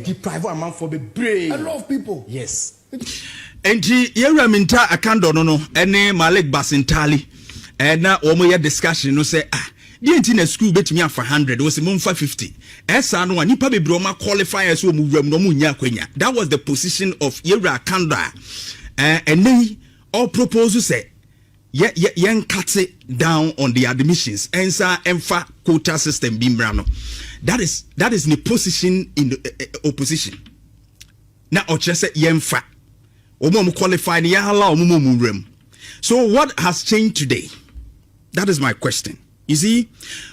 deprive amount for the brain. A lot of people. Yes. Enti yewura minta akando no ene Malik Basintali na omo ya discussion no say the entire school betimi afa 100 was mumfa 50 esa no nipa bebre ma qualifiers so mu wram no mu nya kwanya. That was the position of yewura akando and all proposals say yen cut it down on the admissions ensa emfa quota system bimbra no. That is the position in the opposition. Now ochese yen fa qualified. So what has changed today? That is my question. You see,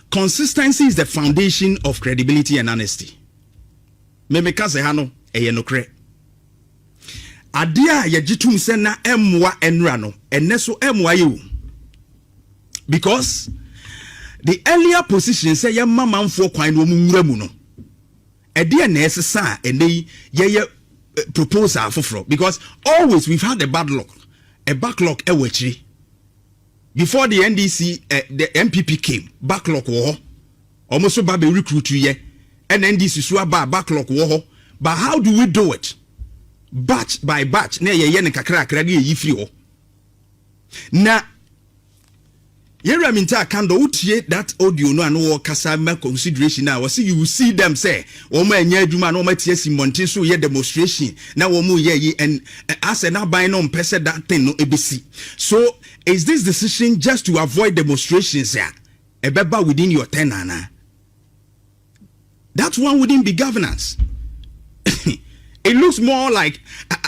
consistency is the foundation of credibility and honesty. Memeka se hano eyenokre. Adia yajitum se na emwa enra no eneso emwa you. Because the earlier position say ye mamanfo kwan no munwura mu no. Edia na esesa ene ye proposal for because always we've had a backlog ewachiri. Before the NDC the MPP came, backlog wo almost so babe recruit ye and NDC so ba backlog wo. But how do we do it? Batch by batch na ye ne kakra kakra de yi free ho. Na yera minta kando utie that audio no ano kasa ma consideration na was you will see them say o ma anya adwuma na o ma tie simontin so ye demonstration na wo mu ye and as na ban no mpese that thing no ebesi. So is this decision just to avoid demonstrations here ebeba within your tenure na? That one wouldn't be governance. It looks more like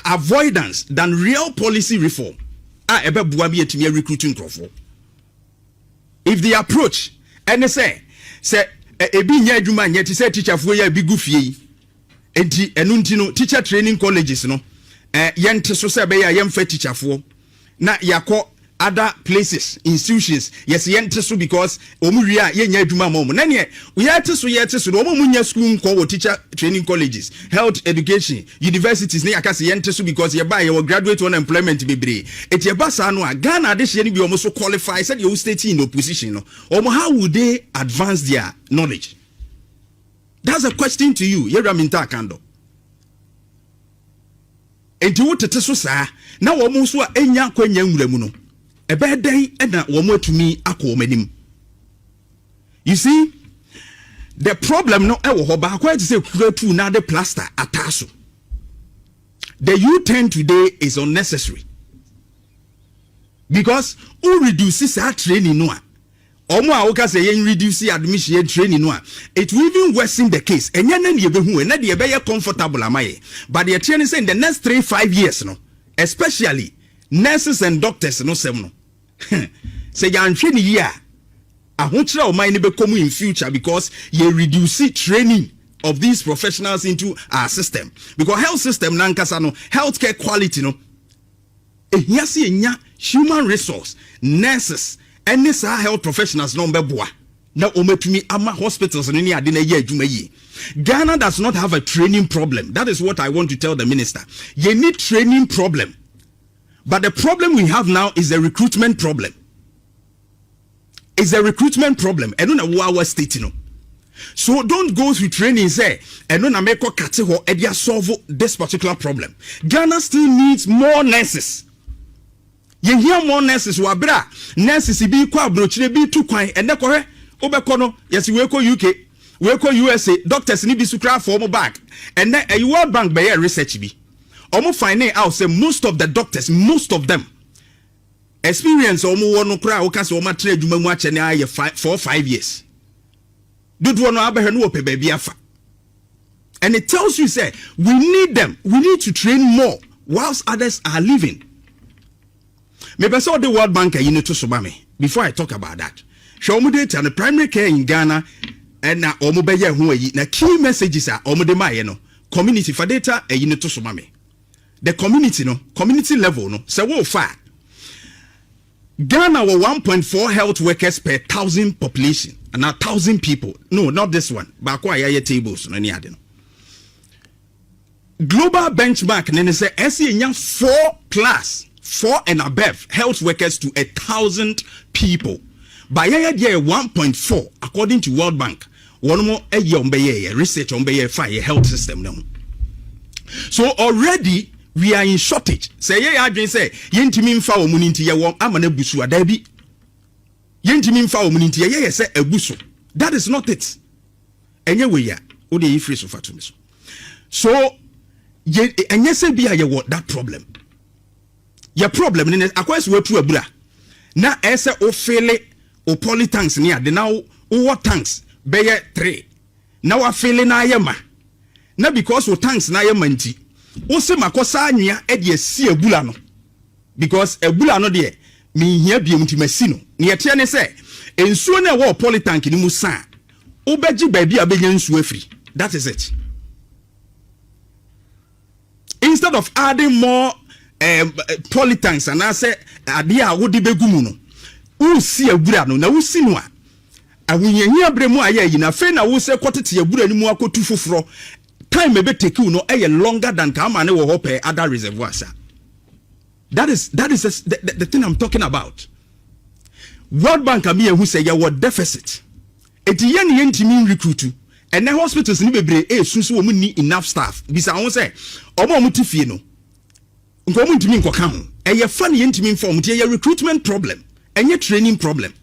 avoidance than real policy reform. Ebe bua bi etumi recruiting crofo. If the approach and say ebi nya adwuma nya ti say teacher fo ya bi gufie enti enu nti no teacher training colleges no yente so say be ya yemfa teacher fo na yakọ other places institutions yes yente so because omuwie a ye nya adwuma mom na ne yete so no omu nya school nko wo teacher training colleges health education universities ne yakase yente so because ye ba ye graduate unemployment bebre eti ye ba sa no a Ghana de hye ne bi omo so qualify said you state in opposition no omo how would they advance their knowledge? That's a question to you. Yera minta kando enti wo tete so saa na omo so a enya kwanya nwuramu no. You see, the problem no quite say to now the plaster ataso. The U-turn today is unnecessary because who reduces our training no reduce admission training no it will even worsen the case and you comfortable am I but the training say in the next 3-5 years no especially nurses and doctors no sem no say yan train year ahochira o mind be come in future because you reduce training of these professionals into our system because health system nankasa no healthcare quality no ehia se enya human resource nurses and this health professionals no mbeboa na ometumi ama hospitals no ni ade na ye adwuma yi. Ghana does not have a training problem. That is what I want to tell the minister. You need training problem. But the problem we have now is a recruitment problem. It's a recruitment problem. I don't know what our state, you know. So don't go through training, say, and don't make a solve this particular problem. Ghana still needs more nurses. You hear more nurses who are bra. Nurses be kwa brochire be too quiet and the correct obekono. Yes, we go UK, we go USA. Doctors need be sukra for back. And then a World Bank by research be. Omo find out say most of the doctors, most of them experience omo wono kra o kase omo tra adwuma mu ache na aye 4-5 years. Dudu no abehwe no ope baby afa. And it tells you say we need them. We need to train more whilst others are leaving. Maybe so the World Bank you need to subame before I talk about that. Show me data and the primary care in Ghana and na omo beye ho ayi na key messages are omo de maye no community for data you need to subame. The community no community level no say wo far Ghana were 1.4 health workers per 1,000 population and 1,000 people. No, not this one. But quite tables no any global benchmark nene say SC 4 and above health workers to 1,000 people. By year 1.4 according to World Bank. one more a year research on fire health system now. So already we are in shortage. Say yeah, I say yentimi mfa omuninti ye won amana busu adabi. Yentimi mfa omuninti ye say ebusu. That is not it. Enye we ya o dey free so fatu me so. So enye say bia ye what that problem. Your problem ni akwes we tu abura. Na ese o fele o polytanks ni ade na o tanks be 3. Na wa fele na ayema. Na because o tanks na ayema nti o se makosa anya e de si abula no. Because abula no de me hia biom ti masi no. Ne yete ne se ensuo na wo polytank ni mu san. O beji baabi abenya nsuo afiri. That is it. Instead of adding more polytanks and I say ade a wo de begumu no. U si abura no na wo si no a awunyanya bremu aye yi na fe na wo se kwotete abura ni mu akotu foforo time ebe take you no longer than kama ne wo hope other reservoirs. That is the thing I'm talking about. World Bank am here who say ya what deficit. Eti ye ne yentimi recruit and the hospitals ni bebre sunsu wo mu ni enough staff. Bisa won say omo ti fie no. Nko mu ntimi nkoka ho. Eye fa ne yentimi inform ti ye recruitment problem. Enye training problem.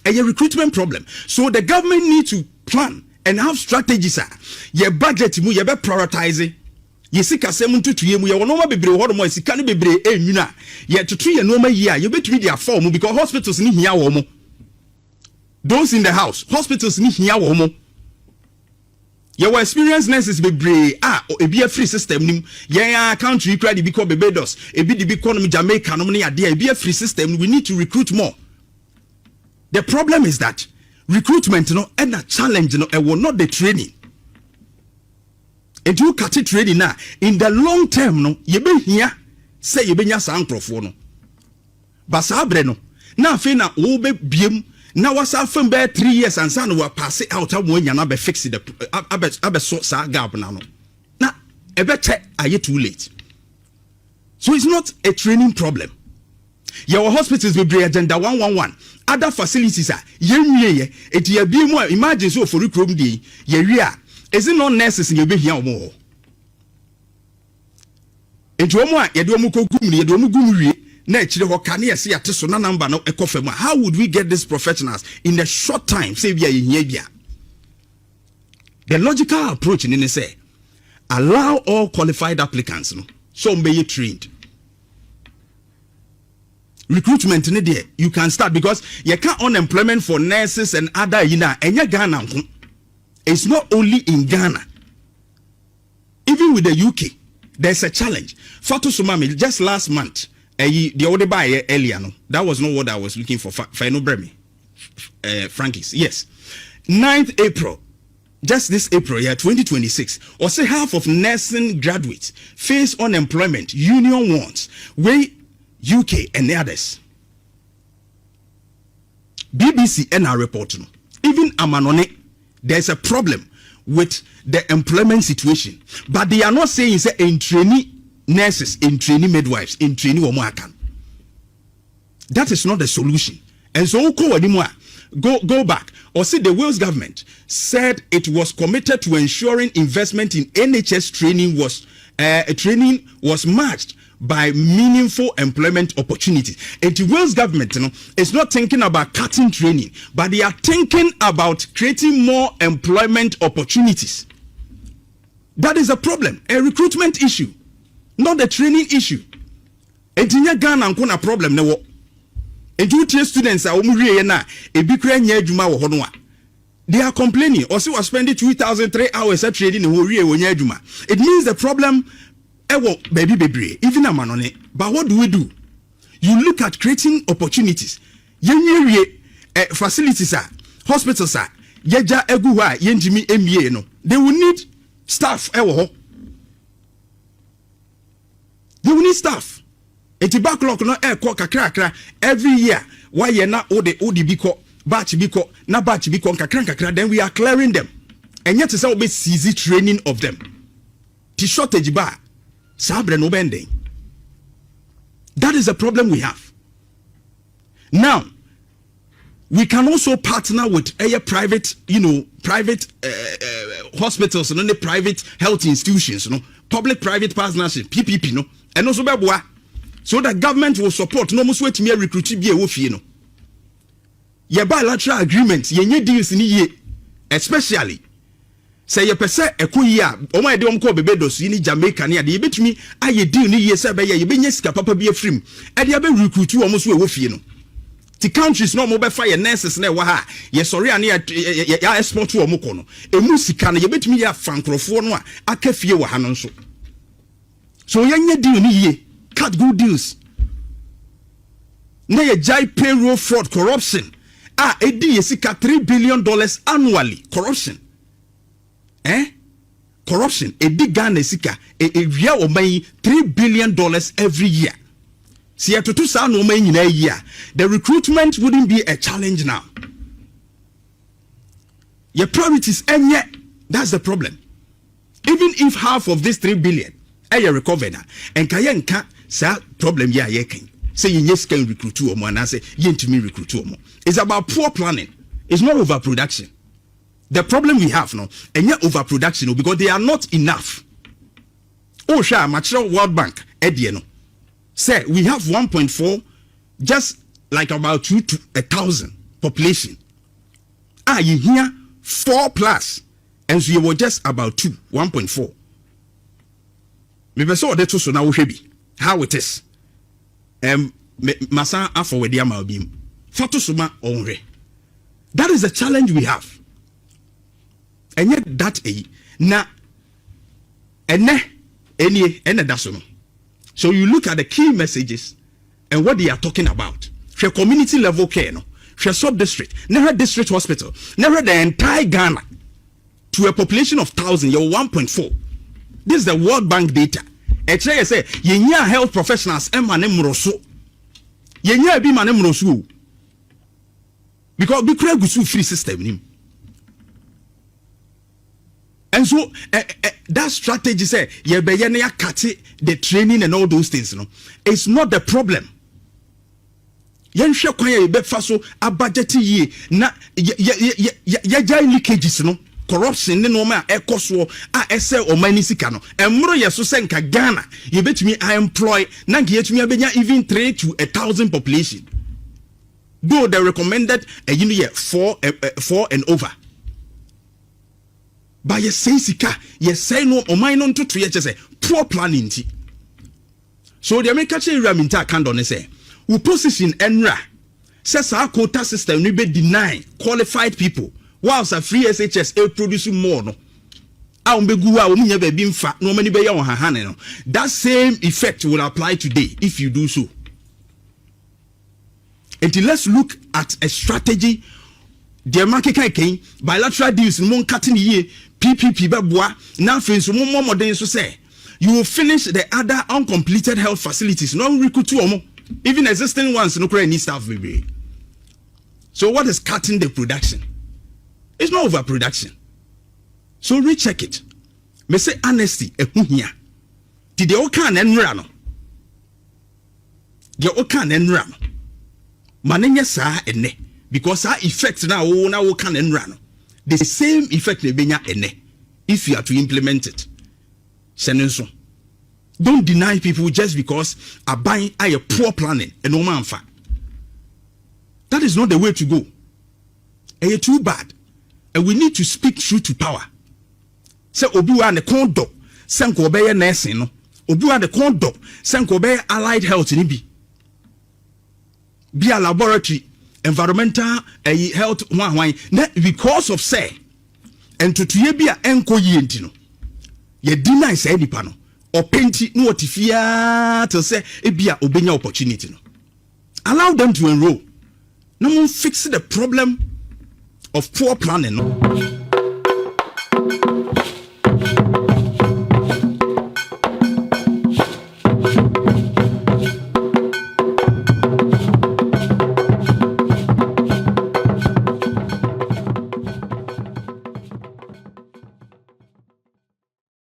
A recruitment problem. So the government need to plan and have strategies. Ye budget mu ye be prioritizing. Ye sika sem ntutu ye mu ye wono ma bebre ho mo sika no bebre enwuna. Ye tutu ye no ma ye a ye betumi dia form because hospitals ni hia wo mo. Those in the house, hospitals ni hia wo mo. Ye were experienced nurses bebre ebi a free system nim. Ye country credit bi ko Barbados, ebi di bi ko no Jamaica no ne ade ebi a free system. We need to recruit more. The problem is that recruitment and a challenge will not the training. And you cut it training now in the long term you be here say you be nya sankrofo no. Basabre no na fe na wo be biem na wasa fam be 3 years and san we pass out am nya na be fix the abe so sa gap na no. Na ebe che aye too late. So it's not a training problem. Your hospitals will be agenda 111. Other facilities are yenye eti ya bi mu imagine so for recruitment dey ye wi a is it not nurses in your be here omo enti omo a ye de omo kogum ye de omo gum wi na akire ho ka na ye se yate so na number no ekofam. How would we get these professionals in a short time say bia ye hia bia? The logical approach ni say allow all qualified applicants no so be trained. Recruitment in there you can start because you can't unemployment for nurses and other enya Ghana. It's not only in Ghana, even with the UK there's a challenge. Fatu Sumami just last month the order by earlier no that was not what I was looking for. Final Bremi Frankie's yes 9th April just this April 2026 or say half of nursing graduates face unemployment union wants where UK and the others. BBC and our report no. Even Amanone, there's a problem with the employment situation. But they are not saying say in trainee nurses, in trainee midwives, in trainee womakan. That is not the solution. And so go back. Or see the Wales government said it was committed to ensuring investment in NHS training was matched by meaningful employment opportunities. And the Wales government is not thinking about cutting training, but they are thinking about creating more employment opportunities. That is a problem, a recruitment issue, not a training issue. And in Ghana, a problem no. And you students are they are complaining. Also, was spending 2,003 hours at trading in it means the problem. Baby, even a man on it. But what do we do? You look at creating opportunities. Facilities are, hospitals are, yeja eguwa yenjimi MBA no. They will need staff. They will need staff. Eti backlog no kakra every year. Why ye na ode biko batch biko na batch biko kakra. Then we are clearing them. And yet it's always easy training of them. The shortage bar. Sabre no bending. That is the problem we have. Now, we can also partner with a private, private hospitals and the private health institutions, public-private partnership, PPP, and also beboa, so that government will support. No most wait me recruit be a wolf, Your bilateral agreements, ye deals in ye, especially. Say your percent a kuya, or my don't call bebedos, you need Jamaica near the bit me, I deal ni ye sabe ye be yes papa be a film, and you be recruit you almost a wolf, The countries no mobile fire nurses ne waha. Yes, sorry, I near export to a mokono. A musican, you bet me a francophone, a cafe wahanonso. So young deal ni cut good deals. Nay a jai payroll fraud corruption. A D is $3 billion annually. Corruption. Corruption. A big Ghana sika a real or $3 billion every year. See, to 2 no money in a year, the recruitment wouldn't be a challenge now. Your priorities, and yet that's the problem. Even if half of this 3 billion, I recover now, and Kayanka, sir, problem, yeah, can say yes, can recruit two or more, and I say, yen to me recruit two or more. It's about poor planning, it's not overproduction. The problem we have now, and yet overproduction, because they are not enough. Oh, sure, mature World Bank, Ediano. Say we have 1.4, just like about 2 to 1,000 population. You hear 4 plus, and so you were just about 1.4. Maybe so that so now heavy. How it is? Masa afọ wedi ama obim. Fato suma onre. That is the challenge we have. And yet that na ene dasono. So you look at the key messages and what they are talking about. For community level care, for sub-district, never district hospital, never the entire Ghana to a population of 1,000, you're 1.4. This is the World Bank data. Actually, say, yenya health professionals, yenya be manemrosu. Because we create a free system. And so that strategy say ye be the training and all those things, it's not the problem. Yen hwe kwan ye be fa so abudget ye na ya leakages corruption ne no ma ekoso a ese o mani sika no emro ye so se nka Ghana ye betumi I employ na nka yetumi abenya even 3 to 1,000 population, though the recommended 4 and over. By ye say sika, ye say no o man no to ye say poor planning ti. So the American Raminta Kandone say we position enra says our quota system we be deny qualified people whilst a free SHS produce more no. That same effect will apply today if you do so. And let's look at a strategy. The market can bilateral deals in one cutting year PPP babwa now fins more modern so say you will finish the other uncompleted health facilities no recruit two or more, even existing ones no need staff baby. So what is cutting the production? It's not overproduction. So recheck it. Me say honesty ehuhia. Did the okan enra no? The okan enra no. Manenya sa ene because our effect now okan enra no. The same effect ne benya ene if you are to implement it. Senenso. Don't deny people just because a buying a poor planning and no man fa. That is not the way to go. And you're too bad. And we need to speak truth to power. Say obiwa ne kondo senko obeye nursing no. Obiwa ne kondo senko obeye allied health ni bi. Be a laboratory environmental health one because of say and to ye be a enko yi enti no. Ye deny say nipa no or painti no otifia to say e bia obenya opportunity no. Allow them to enroll. No one fix the problem of poor planning no.